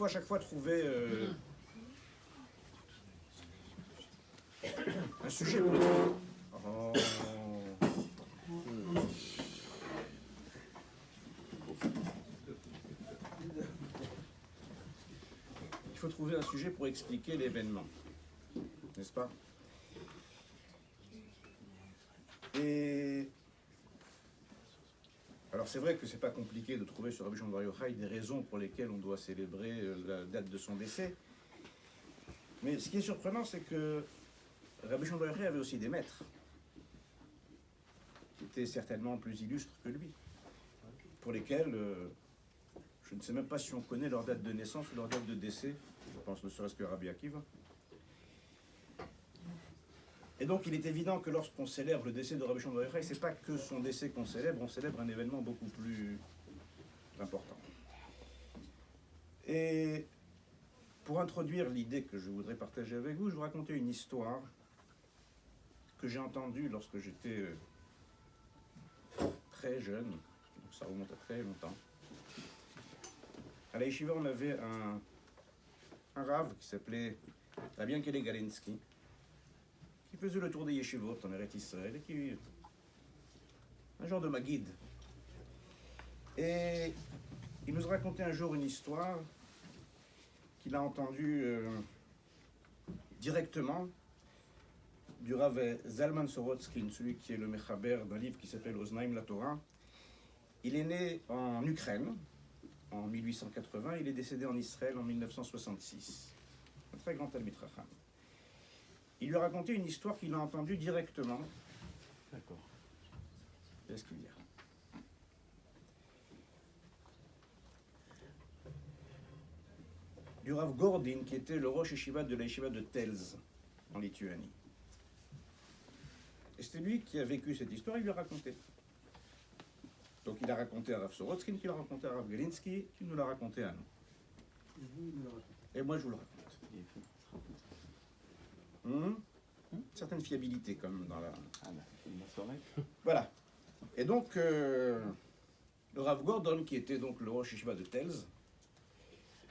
faut à chaque fois trouver un sujet pour oh. Il faut trouver un sujet pour expliquer l'événement, n'est-ce pas? Et alors c'est vrai que c'est pas compliqué de trouver sur Rabbi Shimon Bar Yochai des raisons pour lesquelles on doit célébrer la date de son décès. Mais ce qui est surprenant, c'est que Rabbi Shimon Bar Yochai avait aussi des maîtres qui étaient certainement plus illustres que lui, pour lesquels je ne sais même pas si on connaît leur date de naissance ou leur date de décès. Je pense ne serait-ce que Rabbi Akiva. Et donc il est évident que lorsqu'on célèbre le décès de Rabbi Shimon Bar Yochai, ce n'est pas que son décès qu'on célèbre, on célèbre un événement beaucoup plus important. Et pour introduire l'idée que je voudrais partager avec vous, je vais vous raconter une histoire que j'ai entendue lorsque j'étais très jeune, donc ça remonte à très longtemps. À la yeshiva, on avait un rave qui s'appelait Rabbi Yankele Galensky, qui faisait le tour des yeshivot en Eretz Israël, et qui un genre de maguide. Et il nous a raconté un jour une histoire qu'il a entendue directement du Rav Zalman Sorotskin, celui qui est le mechaber d'un livre qui s'appelle Oznaim la Torah. Il est né en Ukraine en 1880, il est décédé en Israël en 1966. Un très grand Talmid Chacham. Il lui a raconté une histoire qu'il a entendue directement. D'accord. Qu'est-ce qu'il y a? Du Rav Gordin, qui était le Rosh Yeshiva de la Yeshiva de Telz, en Lituanie. Et c'était lui qui a vécu cette histoire, il lui a raconté. Donc il a raconté à Rav Sorotskin, qui l'a raconté à Rav Galinsky, qui nous l'a raconté à nous. Et moi je vous le raconte. Certaine fiabilité quand même dans la... Ah bah, c'est une bonne soirée. Voilà. Et donc, le Rav Gordon, qui était donc le Rosh Yeshiva de Telz.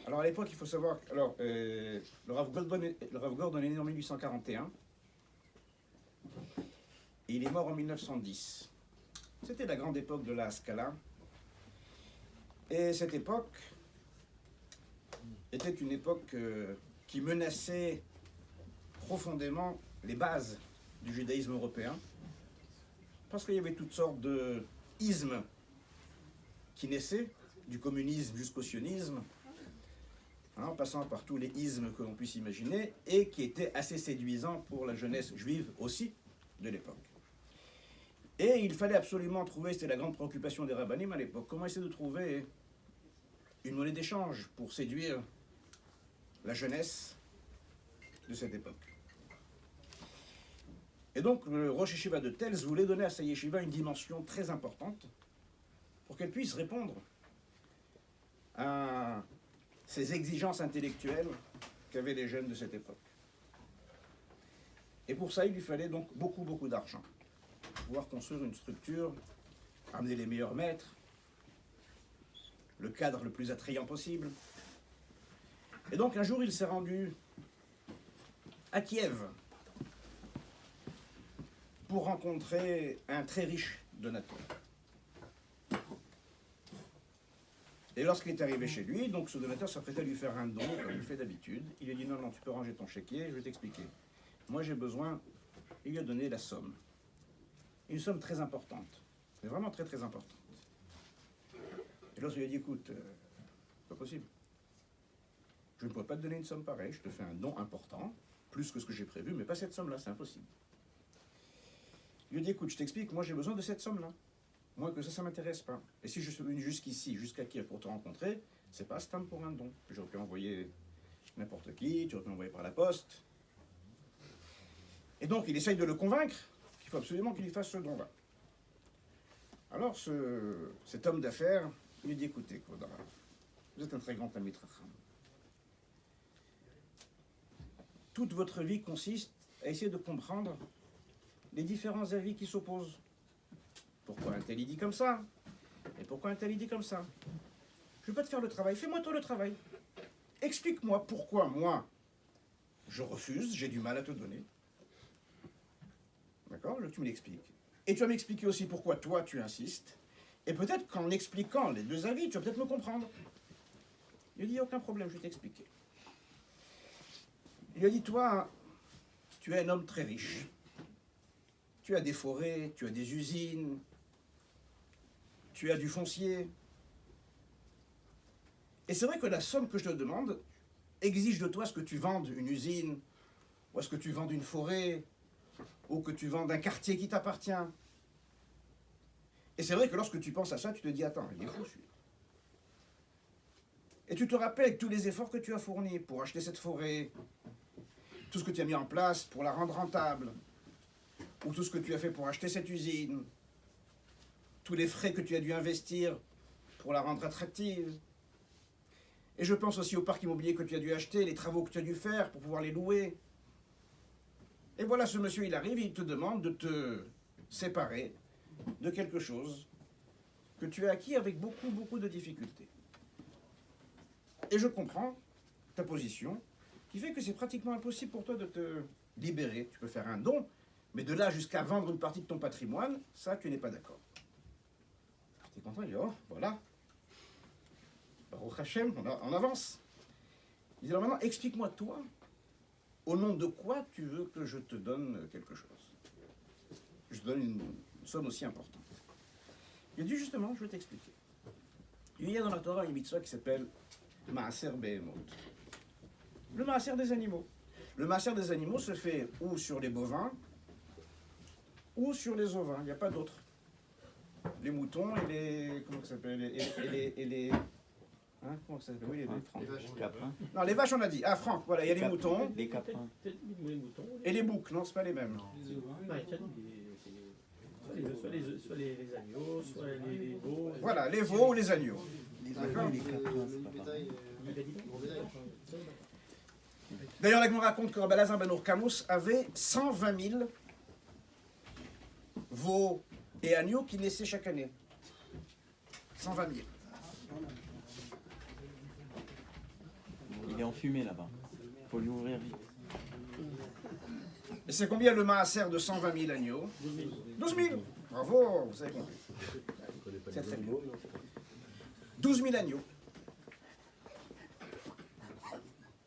Alors à l'époque, il faut savoir... Alors, le Rav Gordon est né en 1841. Et il est mort en 1910. C'était la grande époque de la Haskalah. Et cette époque était une époque qui menaçait profondément les bases du judaïsme européen, parce qu'il y avait toutes sortes de ismes qui naissaient, du communisme jusqu'au sionisme, en passant par tous les ismes que l'on puisse imaginer, et qui étaient assez séduisants pour la jeunesse juive aussi de l'époque. Et il fallait absolument trouver, c'était la grande préoccupation des rabbanim à l'époque, comment essayer de trouver une monnaie d'échange pour séduire la jeunesse de cette époque. Et donc, le Rosh Yeshiva de Telz voulait donner à sa yeshiva une dimension très importante pour qu'elle puisse répondre à ces exigences intellectuelles qu'avaient les jeunes de cette époque. Et pour ça, il lui fallait donc beaucoup d'argent pour pouvoir construire une structure, amener les meilleurs maîtres, le cadre le plus attrayant possible. Et donc, un jour, il s'est rendu à Kiev pour rencontrer un très riche donateur. Et lorsqu'il est arrivé chez lui, donc ce donateur s'apprêtait à lui faire un don, comme il fait d'habitude. Il lui a dit non, tu peux ranger ton chéquier, je vais t'expliquer. Moi j'ai besoin, il lui a donné la somme. Une somme très importante, mais vraiment très importante. Et lorsqu'il lui a dit écoute, pas possible. Je ne pourrais pas te donner une somme pareille, je te fais un don important, plus que ce que j'ai prévu, mais pas cette somme-là, c'est impossible. Il lui a dit, écoute, je t'explique, moi j'ai besoin de cette somme-là. Moi, que ça m'intéresse pas. Et si je suis venu jusqu'ici, jusqu'à Kiev pour te rencontrer, c'est pas stam pour un don. J'aurais pu envoyer n'importe qui, tu aurais pu envoyer par la poste. Et donc, il essaye de le convaincre qu'il faut absolument qu'il y fasse ce don-là. Alors, cet homme d'affaires, il lui dit, écoutez, Kodara, vous êtes un très grand Talmid Chacham. Toute votre vie consiste à essayer de comprendre les différents avis qui s'opposent. Pourquoi un tel il dit comme ça? Et pourquoi un tel il dit comme ça? Je ne vais pas te faire le travail, fais-moi toi le travail. explique-moi pourquoi moi, je refuse, j'ai du mal à te donner. D'accord? Je veux que tu me l'expliques. Et tu vas m'expliquer aussi pourquoi toi, tu insistes. Et peut-être qu'en expliquant les deux avis, tu vas peut-être me comprendre. Il lui a dit, aucun problème, je vais t'expliquer. Il lui a dit, toi, tu es un homme très riche. Tu as des forêts, tu as des usines, tu as du foncier. Et c'est vrai que la somme que je te demande exige de toi ce que tu vendes une usine, ou est-ce que tu vendes une forêt, ou que tu vendes un quartier qui t'appartient. Et c'est vrai que lorsque tu penses à ça, tu te dis, attends, il est fou celui-là. Et tu te rappelles tous les efforts que tu as fournis pour acheter cette forêt, tout ce que tu as mis en place pour la rendre rentable, ou tout ce que tu as fait pour acheter cette usine, tous les frais que tu as dû investir pour la rendre attractive. Et je pense aussi au parc immobilier que tu as dû acheter, les travaux que tu as dû faire pour pouvoir les louer. Et voilà, ce monsieur, il arrive, il te demande de te séparer de quelque chose que tu as acquis avec beaucoup, beaucoup de difficultés. Et je comprends ta position, qui fait que c'est pratiquement impossible pour toi de te libérer. Tu peux faire un don, mais de là jusqu'à vendre une partie de ton patrimoine, ça, tu n'es pas d'accord. Tu es content, il dit, oh, voilà. Baruch Hashem, on avance. Il dit, alors maintenant, explique-moi toi, au nom de quoi tu veux que je te donne quelque chose. Je te donne une somme aussi importante. Il dit, justement, je vais t'expliquer. Il y a dans la Torah une mitzvah qui s'appelle Maaser Behemot. Le maaser des animaux. Le maaser des animaux se fait ou sur les bovins, ou sur les ovins. Il n'y a pas d'autre. Les moutons et les... Comment ça s'appelle? Et les hein, comment ça s'appelle? Oui, les Francs. Les caprins. Non, les vaches, on a dit. Ah, Franck, voilà, il y a les moutons. Les caprins. Et les boucs, non, c'est pas les mêmes. Soit les agneaux, soit les veaux. Voilà, les veaux ou les agneaux. D'accord. Les caprins, c'est pas pareil. D'ailleurs, la me raconte que Rabbi Elazar ben Urkamus avait 120 000 veaux et agneaux qu'il naissaient chaque année. 120 000. Il est enfumé là-bas. Il faut lui ouvrir vite. Et c'est combien le maaser de 120 000 agneaux? 12 000. Bravo, vous avez compris. C'est très bien. 12 000 agneaux.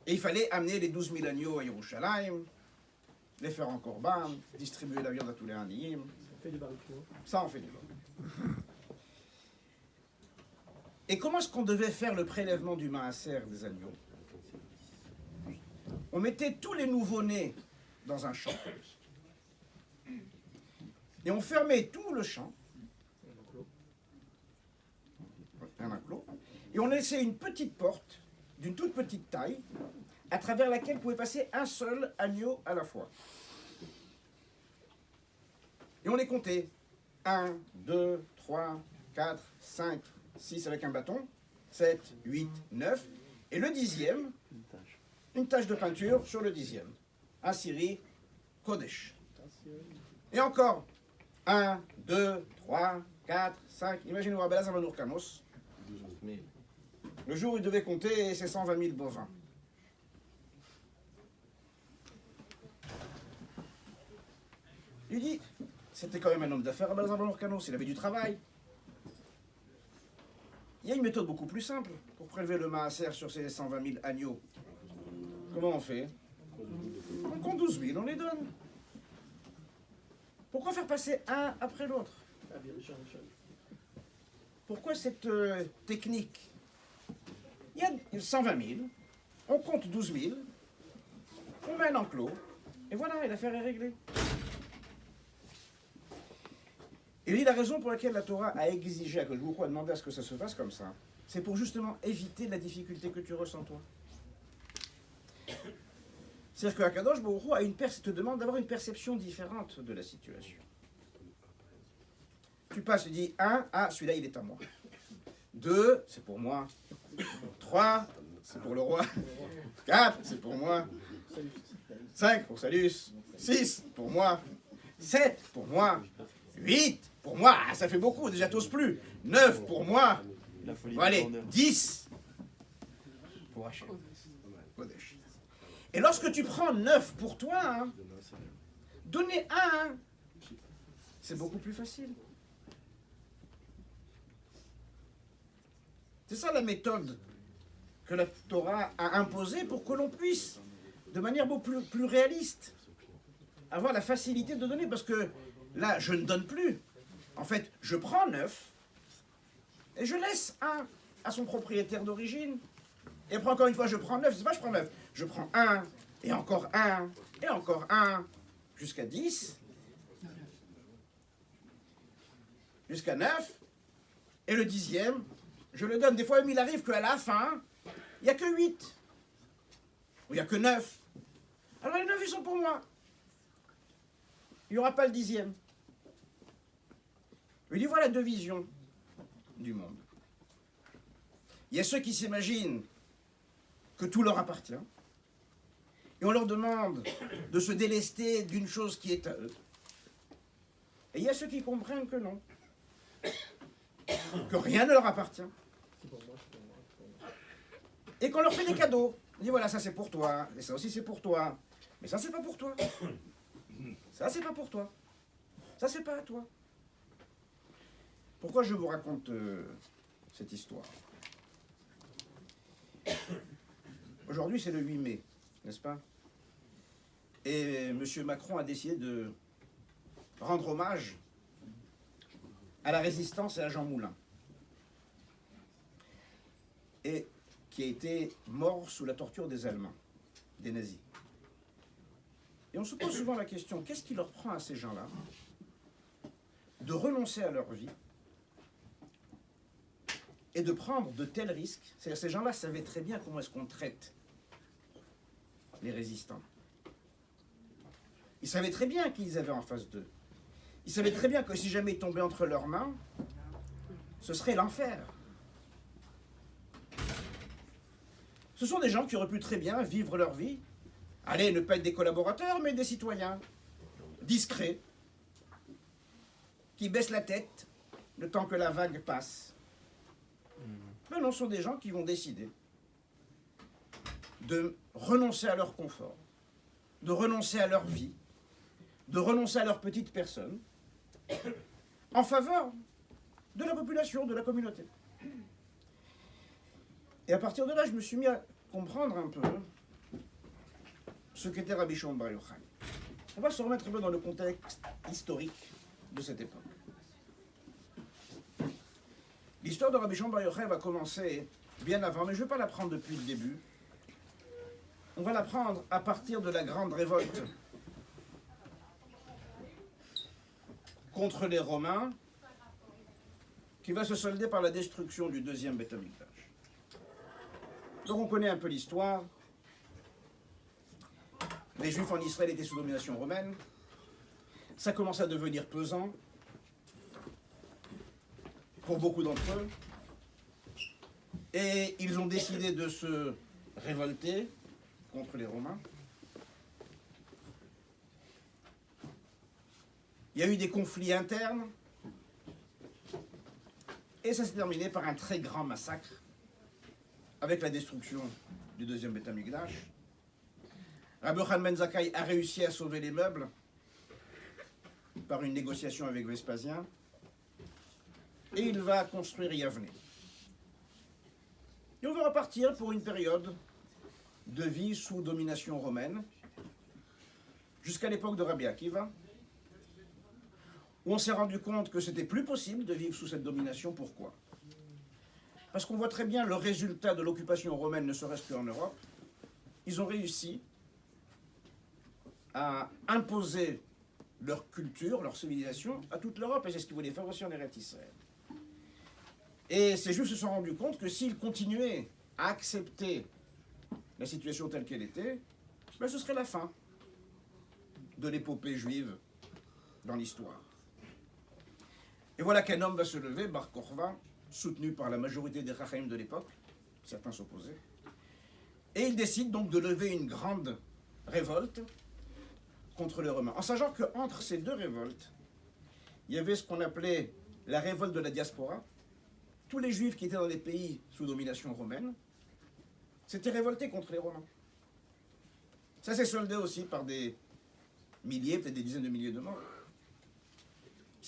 Et il fallait amener les 12 000 agneaux à Yerushalayim, les faire en korban, distribuer la viande à tous les Haniyim. Ça, on fait du barbecue. Et comment est-ce qu'on devait faire le prélèvement du maaser des agneaux? On mettait tous les nouveau-nés dans un champ. Et on fermait tout le champ. Un enclos. Et on laissait une petite porte d'une toute petite taille, à travers laquelle pouvait passer un seul agneau à la fois. Et on les comptait. 1, 2, 3, 4, 5, 6 avec un bâton, 7, 8, 9. Et le 10e, une tache de peinture sur le 10e. Un Siri Kodesh. Et encore. 1, 2, 3, 4, 5. Imaginez-vous Rabbi Elazar ben Urkamus. Le jour où il devait compter ses 120 000 bovins. Il dit, c'était quand même un homme d'affaires, Rabbi Elazar ben Urkamus, il avait du travail. Il y a une méthode beaucoup plus simple pour prélever le maaser sur ces 120 000 agneaux. Comment on fait? On compte 12 000, on les donne. Pourquoi faire passer un après l'autre? Pourquoi cette technique? Il y a 120 000, on compte 12 000, on met un enclos, et voilà, et l'affaire est réglée. Et lui, la raison pour laquelle la Torah a exigé, à Akadosh Baruch Hu a demandé à ce que ça se fasse comme ça, c'est pour justement éviter la difficulté que tu ressens toi. C'est-à-dire que Akadosh Baruch Hu te demande d'avoir une perception différente de la situation. Tu passes, tu dis 1, ah, celui-là il est à moi. 2, c'est pour moi. 3, c'est pour le roi. 4, c'est pour moi. 5, pour Salus. 6, pour moi. 7, pour moi. 8, pour moi. Ah, ça fait beaucoup, déjà t'oses plus. 9, pour moi. Bon, allez, 10, pour Hachem. Kodesh. Et lorsque tu prends 9 pour toi, hein, donner 1, c'est beaucoup plus facile. C'est ça la méthode que la Torah a imposée pour que l'on puisse, de manière beaucoup plus réaliste, avoir la facilité de donner. Parce que là, je ne donne plus. En fait, je prends 9 et je laisse 1 à son propriétaire d'origine. Et après, encore une fois, je prends 9. C'est pas je prends 9. Je prends 1 et encore 1 et encore 1 jusqu'à 10. Jusqu'à 9. Et le 10e, je le donne. Des fois, même il arrive qu'à la fin, il n'y a que 8. Ou il n'y a que 9. Alors les 9, ils sont pour moi. Il n'y aura pas le 10e. Il dit voilà 2 visions du monde. Il y a ceux qui s'imaginent que tout leur appartient. Et on leur demande de se délester d'une chose qui est à eux. Et il y a ceux qui comprennent que non. Que rien ne leur appartient. Et qu'on leur fait des cadeaux. On dit voilà, ça c'est pour toi. Et ça aussi c'est pour toi. Mais ça c'est pas pour toi. Ça c'est pas pour toi. Ça c'est pas à toi. Pourquoi je vous raconte cette histoire? Aujourd'hui c'est le 8 mai, n'est-ce pas? Et M. Macron a décidé de rendre hommage à la résistance et à Jean Moulin. Et qui a été mort sous la torture des Allemands, des nazis. Et on se pose souvent la question, qu'est-ce qui leur prend à ces gens-là de renoncer à leur vie et de prendre de tels risques? C'est-à-dire ces gens-là savaient très bien comment est-ce qu'on traite les résistants. Ils savaient très bien qui ils avaient en face d'eux. Ils savaient très bien que si jamais ils tombaient entre leurs mains, ce serait l'enfer. Ce sont des gens qui auraient pu très bien vivre leur vie, allez, ne pas être des collaborateurs, mais des citoyens discrets, qui baissent la tête le temps que la vague passe. Mais non, ce sont des gens qui vont décider de renoncer à leur confort, de renoncer à leur vie, de renoncer à leur petite personne, en faveur de la population, de la communauté. Et à partir de là, je me suis mis à comprendre un peu ce qu'était Rabbi Shimon Bar Yochai. On va se remettre un peu dans le contexte historique de cette époque. L'histoire de Rabbi Shimon Bar Yochai va commencer bien avant, mais je ne vais pas la prendre depuis le début. On va la prendre à partir de la grande révolte contre les Romains, qui va se solder par la destruction du deuxième Beth Amikdash. Donc on connaît un peu l'histoire. Les Juifs en Israël étaient sous domination romaine. Ça commence à devenir pesant pour beaucoup d'entre eux. Et ils ont décidé de se révolter contre les Romains. Il y a eu des conflits internes. Et ça s'est terminé par un très grand massacre avec la destruction du deuxième Beth Amikdash. Rabbi Yochanan ben Zakkai a réussi à sauver les meubles par une négociation avec Vespasien. Et il va construire Yavne. Et on va repartir pour une période de vie sous domination romaine, jusqu'à l'époque de Rabbi Akiva, où on s'est rendu compte que c'était plus possible de vivre sous cette domination. Pourquoi? Parce qu'on voit très bien le résultat de l'occupation romaine, ne serait-ce qu'en Europe. Ils ont réussi à imposer leur culture, leur civilisation à toute l'Europe, et c'est ce qu'ils voulaient faire aussi en Eretz Israël. Et ces Juifs se sont rendus compte que s'ils continuaient à accepter la situation telle qu'elle était, ben ce serait la fin de l'épopée juive dans l'histoire. Et voilà qu'un homme va se lever, Bar Kokhba, soutenu par la majorité des Chachamim de l'époque, certains s'opposaient, et il décide donc de lever une grande révolte contre les Romains, en sachant qu'entre ces deux révoltes, il y avait ce qu'on appelait la révolte de la diaspora. Tous les Juifs qui étaient dans les pays sous domination romaine s'étaient révoltés contre les Romains. Ça s'est soldé aussi par des milliers, peut-être des dizaines de milliers de morts.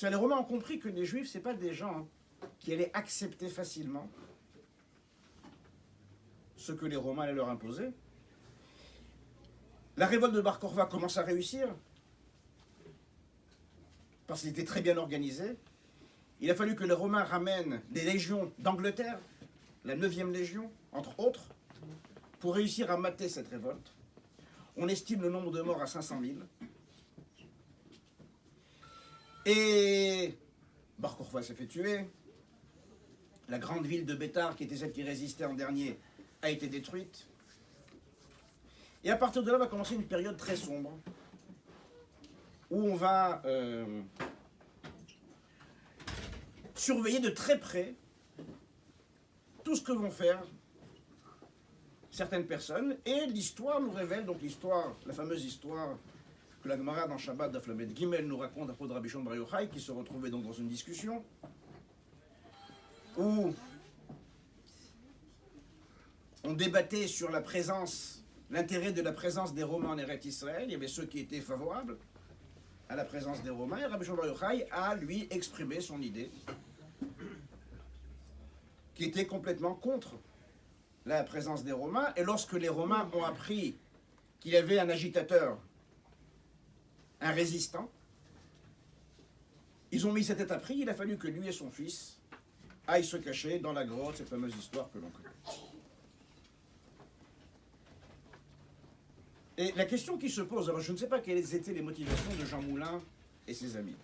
Les Romains ont compris que les Juifs, ce n'est pas des gens qui allaient accepter facilement ce que les Romains allaient leur imposer. La révolte de Bar Korva commence à réussir, parce qu'il était très bien organisé. Il a fallu que les Romains ramènent des légions d'Angleterre, la 9e légion, entre autres, pour réussir à mater cette révolte. On estime le nombre de morts à 500 000. Et Bar Korva s'est fait tuer. La grande ville de Bétar, qui était celle qui résistait en dernier, a été détruite. Et à partir de là va commencer une période très sombre, où on va surveiller de très près tout ce que vont faire certaines personnes. Et l'histoire nous révèle, donc l'histoire, la fameuse histoire que la Gemara dans Shabbat Daf Lamed Gimel nous raconte à propos de Rabbi Shimon Bar Yochai, qui se retrouvait donc dans une discussion où on débattait sur la présence, l'intérêt de la présence des Romains en Eretz Israël. Il y avait ceux qui étaient favorables à la présence des Romains, et Rabbi Shimon Bar Yochai a, lui, exprimé son idée, qui était complètement contre la présence des Romains. Et lorsque les Romains ont appris qu'il y avait un agitateur, un résistant, ils ont mis sa tête à prix. Il a fallu que lui et son fils aillent se cacher dans la grotte, cette fameuse histoire que l'on connaît. Et la question qui se pose, alors je ne sais pas quelles étaient les motivations de Jean Moulin et ses amis,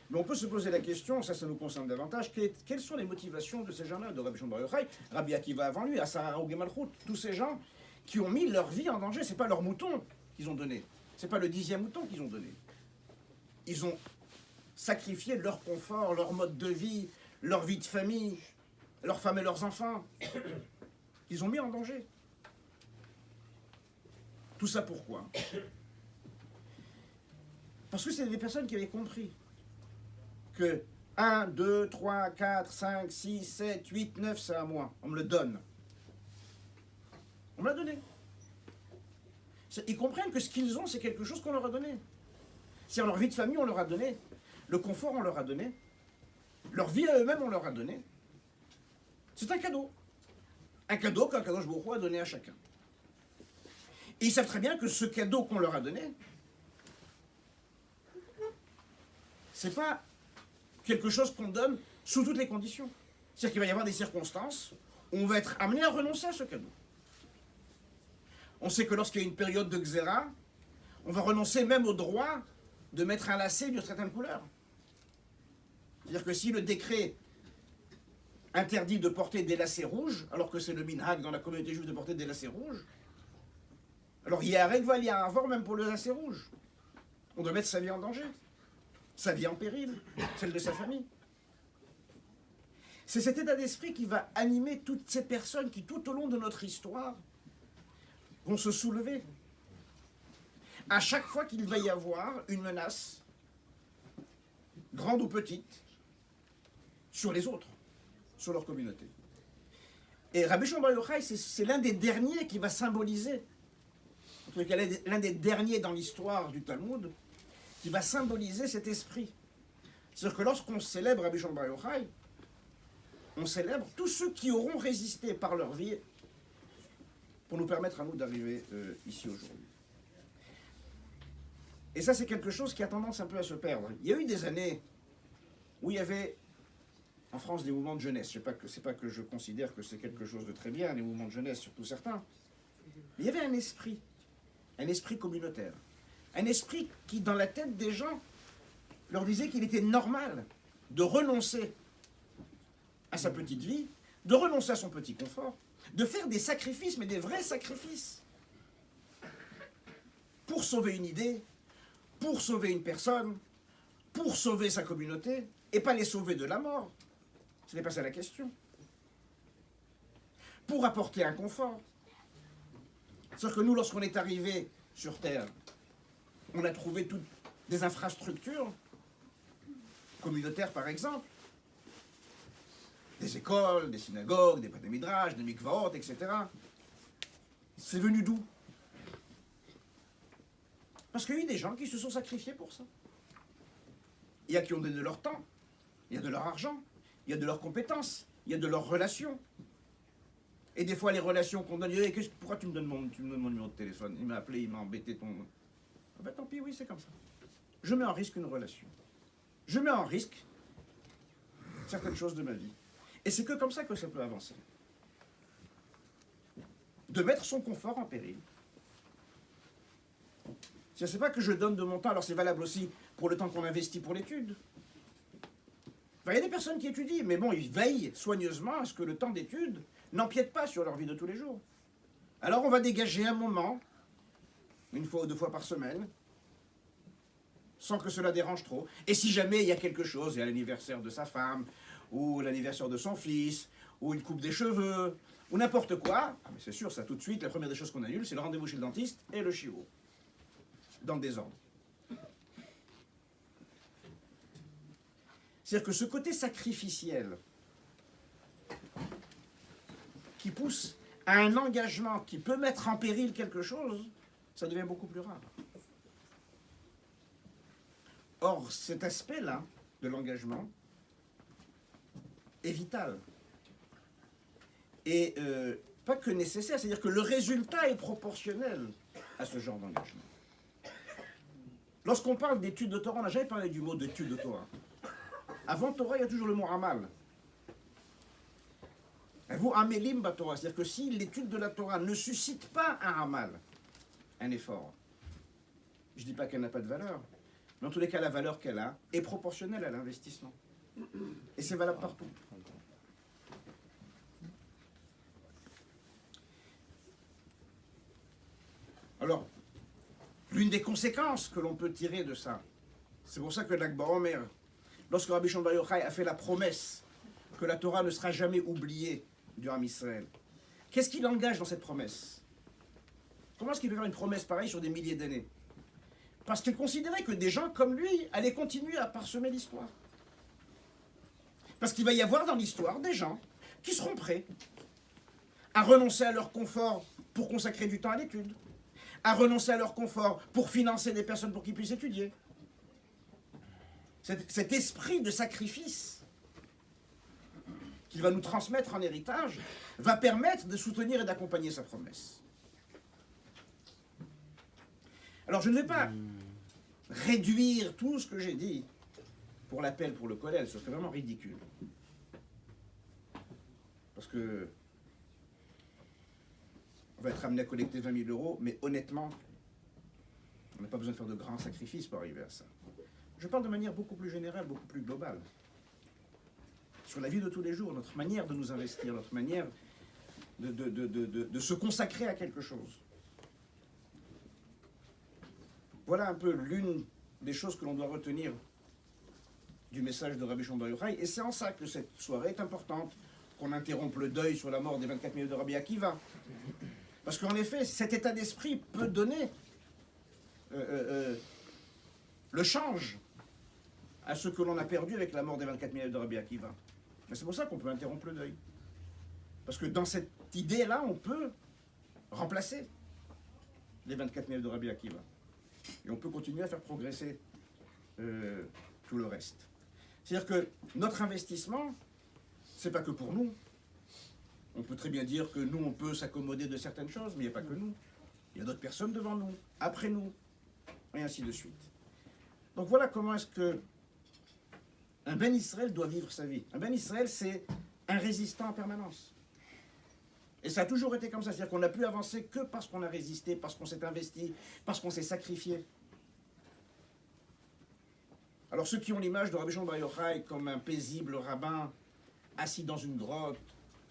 mais on peut se poser la question, ça nous concerne davantage, quelles sont les motivations de ces gens-là, de Rabbi Shimon Bar Yochai, Rabbi Akiva avant lui, Asar Harugei Malchut, tous ces gens qui ont mis leur vie en danger. C'est pas leur mouton qu'ils ont donné, c'est pas le 10e mouton qu'ils ont donné. Ils ont sacrifié leur confort, leur mode de vie, leur vie de famille, leurs femmes et leurs enfants. Ils ont mis en danger. Tout ça pourquoi? Parce que c'est des personnes qui avaient compris que 1, 2, 3, 4, 5, 6, 7, 8, 9, c'est à moi. On me le donne. On me l'a donné. Ils comprennent que ce qu'ils ont, c'est quelque chose qu'on leur a donné. Si leur vie de famille, on leur a donné. Le confort, on leur a donné. Leur vie à eux-mêmes, on leur a donné. C'est un cadeau. Un cadeau qu'un Kadosh Baruch Hu a donné à chacun. Et ils savent très bien que ce cadeau qu'on leur a donné, c'est pas quelque chose qu'on donne sous toutes les conditions. C'est-à-dire qu'il va y avoir des circonstances où on va être amené à renoncer à ce cadeau. On sait que lorsqu'il y a une période de Xéra, on va renoncer même au droit de mettre un lacet d'une certaine couleur. C'est-à-dire que si le décret interdit de porter des lacets rouges, alors que c'est le minhag dans la communauté juive de porter des lacets rouges, alors il y a un règle, il y a un vent même pour le lacet rouge. On doit mettre sa vie en danger, sa vie en péril, celle de sa famille. C'est cet état d'esprit qui va animer toutes ces personnes qui, tout au long de notre histoire, vont se soulever. À chaque fois qu'il va y avoir une menace, grande ou petite, sur les autres, sur leur communauté. Et Rabbi Shimon Bar Yochai, c'est l'un des derniers qui va symboliser, en tout cas l'un des derniers dans l'histoire du Talmud, qui va symboliser cet esprit. C'est-à-dire que lorsqu'on célèbre Rabbi Shimon Bar Yochai, on célèbre tous ceux qui auront résisté par leur vie pour nous permettre à nous d'arriver ici aujourd'hui. Et ça, c'est quelque chose qui a tendance un peu à se perdre. Il y a eu des années où il y avait en France des mouvements de jeunesse. C'est pas que je considère que c'est quelque chose de très bien, les mouvements de jeunesse, surtout certains. Mais il y avait un esprit communautaire. Un esprit qui, dans la tête des gens, leur disait qu'il était normal de renoncer à sa petite vie, de renoncer à son petit confort, de faire des sacrifices, mais des vrais sacrifices, pour sauver une idée, pour sauver une personne, pour sauver sa communauté, et pas les sauver de la mort. Ce n'est pas ça la question. Pour apporter un confort. C'est-à-dire que nous, lorsqu'on est arrivé sur Terre, on a trouvé toutes des infrastructures communautaires, par exemple, des écoles, des synagogues, des Beit Midrash, des mikvaot, etc. C'est venu d'où? Parce qu'il y a eu des gens qui se sont sacrifiés pour ça. Il y a qui ont donné de leur temps, il y a de leur argent, il y a de leurs compétences, il y a de leurs relations. Et des fois, les relations qu'on donne, pourquoi tu me donnes mon numéro de téléphone? Il m'a appelé, il m'a embêté ton... Ah ben, tant pis, oui, c'est comme ça. Je mets en risque une relation. Je mets en risque certaines choses de ma vie. Et c'est que comme ça que ça peut avancer. De mettre son confort en péril. C'est pas que je donne de mon temps, alors c'est valable aussi pour le temps qu'on investit pour l'étude. Enfin, il y a des personnes qui étudient, mais bon, ils veillent soigneusement à ce que le temps d'étude n'empiète pas sur leur vie de tous les jours. Alors on va dégager un moment, une fois ou deux fois par semaine, sans que cela dérange trop. Et si jamais il y a quelque chose, il y a l'anniversaire de sa femme, ou l'anniversaire de son fils, ou une coupe des cheveux, ou n'importe quoi, ah mais c'est sûr, ça tout de suite, la première des choses qu'on annule, c'est le rendez-vous chez le dentiste et le chiro. Dans le désordre. C'est-à-dire que ce côté sacrificiel qui pousse à un engagement qui peut mettre en péril quelque chose, ça devient beaucoup plus rare. Or, cet aspect-là de l'engagement est vital. Et pas que nécessaire, c'est-à-dire que le résultat est proportionnel à ce genre d'engagement. Lorsqu'on parle d'études de Torah, on n'a jamais parlé du mot d'études de Torah. Avant Torah, il y a toujours le mot amal. Vous amélim ba Torah, c'est-à-dire que si l'étude de la Torah ne suscite pas un amal, un effort, je ne dis pas qu'elle n'a pas de valeur, mais en tous les cas, la valeur qu'elle a est proportionnelle à l'investissement. Et c'est valable partout. Alors, l'une des conséquences que l'on peut tirer de ça, c'est pour ça que l'Akbar Omer, lorsque Rabbi Shimon Bar Yochai a fait la promesse que la Torah ne sera jamais oubliée du Ham Israël, qu'est-ce qu'il engage dans cette promesse? Comment est-ce qu'il peut faire une promesse pareille sur des milliers d'années? Parce qu'il considérait que des gens comme lui allaient continuer à parsemer l'histoire. Parce qu'il va y avoir dans l'histoire des gens qui seront prêts à renoncer à leur confort pour consacrer du temps à l'étude, à renoncer à leur confort pour financer des personnes pour qu'ils puissent étudier. Cet esprit de sacrifice qu'il va nous transmettre en héritage va permettre de soutenir et d'accompagner sa promesse. Alors je ne vais pas réduire tout ce que j'ai dit pour l'appel pour le collège, ce serait vraiment ridicule. Parce que on va être amené à collecter 20 000 euros, mais honnêtement, on n'a pas besoin de faire de grands sacrifices pour arriver à ça. Je parle de manière beaucoup plus générale, beaucoup plus globale. Sur la vie de tous les jours, notre manière de nous investir, notre manière de se consacrer à quelque chose. Voilà un peu l'une des choses que l'on doit retenir du message de Rabbi Shimon Bar Yochai. Et c'est en ça que cette soirée est importante, qu'on interrompe le deuil sur la mort des 24 000 de Rabbi Akiva. Parce qu'en effet, cet état d'esprit peut donner le change à ce que l'on a perdu avec la mort des 24 000 de Rabbi Akiva. Mais c'est pour ça qu'on peut interrompre le deuil. Parce que dans cette idée-là, on peut remplacer les 24 000 de Rabbi Akiva. Et on peut continuer à faire progresser tout le reste. C'est-à-dire que notre investissement, c'est pas que pour nous. On peut très bien dire que nous, on peut s'accommoder de certaines choses, mais il n'y a pas que nous. Il y a d'autres personnes devant nous, après nous, et ainsi de suite. Donc voilà comment est-ce que un Ben Israël doit vivre sa vie. Un Ben Israël, c'est un résistant en permanence. Et ça a toujours été comme ça. C'est-à-dire qu'on n'a pu avancer que parce qu'on a résisté, parce qu'on s'est investi, parce qu'on s'est sacrifié. Alors ceux qui ont l'image de Rabbi Shimon Bar Yochai comme un paisible rabbin assis dans une grotte,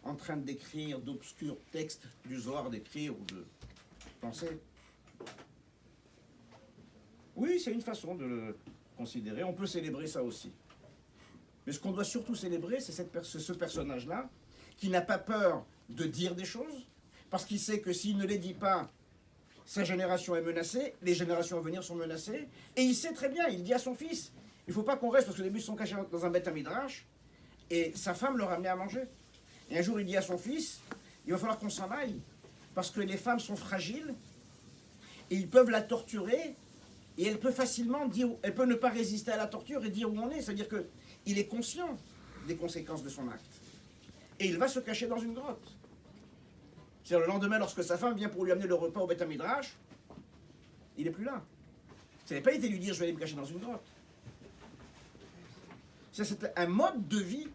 en train d'écrire d'obscurs textes du Zohar, d'écrire ou de penser. Oui, c'est une façon de le considérer. On peut célébrer ça aussi. Mais ce qu'on doit surtout célébrer, c'est ce personnage-là, qui n'a pas peur de dire des choses, parce qu'il sait que s'il ne les dit pas, sa génération est menacée, les générations à venir sont menacées, et il sait très bien, il dit à son fils, il ne faut pas qu'on reste, parce que les bus sont cachés dans un Beth Midrash, et sa femme leur a amené à manger. Et un jour, il dit à son fils, il va falloir qu'on s'en aille, parce que les femmes sont fragiles, et ils peuvent la torturer Et elle peut facilement dire, elle peut ne pas résister à la torture et dire où on est. C'est-à-dire qu'il est conscient des conséquences de son acte. Et il va se cacher dans une grotte. C'est-à-dire le lendemain, lorsque sa femme vient pour lui amener le repas au Beth Midrash, il n'est plus là. Ça n'a pas été lui dire je vais aller me cacher dans une grotte. C'est un mode de vie.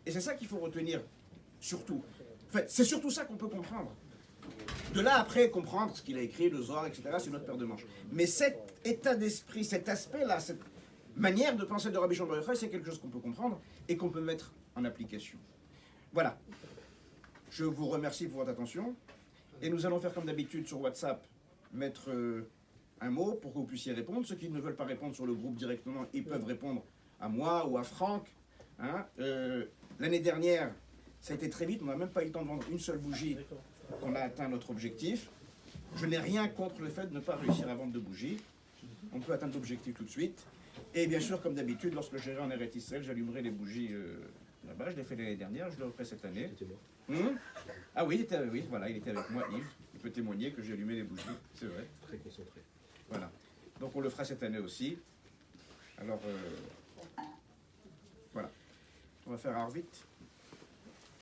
Et c'est ça qu'il faut retenir, surtout. En fait, c'est surtout ça qu'on peut comprendre. De là, après, comprendre ce qu'il a écrit, le Zohar, etc., c'est une autre paire de manches. Mais cet état d'esprit, cet aspect-là, cette manière de penser de Rabbi Shimon Bar Yochai, c'est quelque chose qu'on peut comprendre et qu'on peut mettre en application. Voilà. Je vous remercie pour votre attention. Et nous allons faire comme d'habitude sur WhatsApp, mettre un mot pour que vous puissiez répondre. Ceux qui ne veulent pas répondre sur le groupe directement, ils peuvent répondre à moi ou à Franck. Hein. L'année dernière, ça a été très vite, on n'a même pas eu le temps de vendre une seule bougie. On a atteint notre objectif. Je n'ai rien contre le fait de ne pas réussir à vendre de bougies. On peut atteindre l'objectif tout de suite. Et bien sûr, comme d'habitude, lorsque j'irai en Eretz Israël, j'allumerai les bougies là-bas. Je l'ai fait l'année dernière, je le referai cette année. Ah oui, oui, voilà, il était avec moi, Yves. Il peut témoigner que j'ai allumé les bougies, c'est vrai. Très concentré. Voilà. Donc on le fera cette année aussi. Alors, voilà. On va faire Arvit.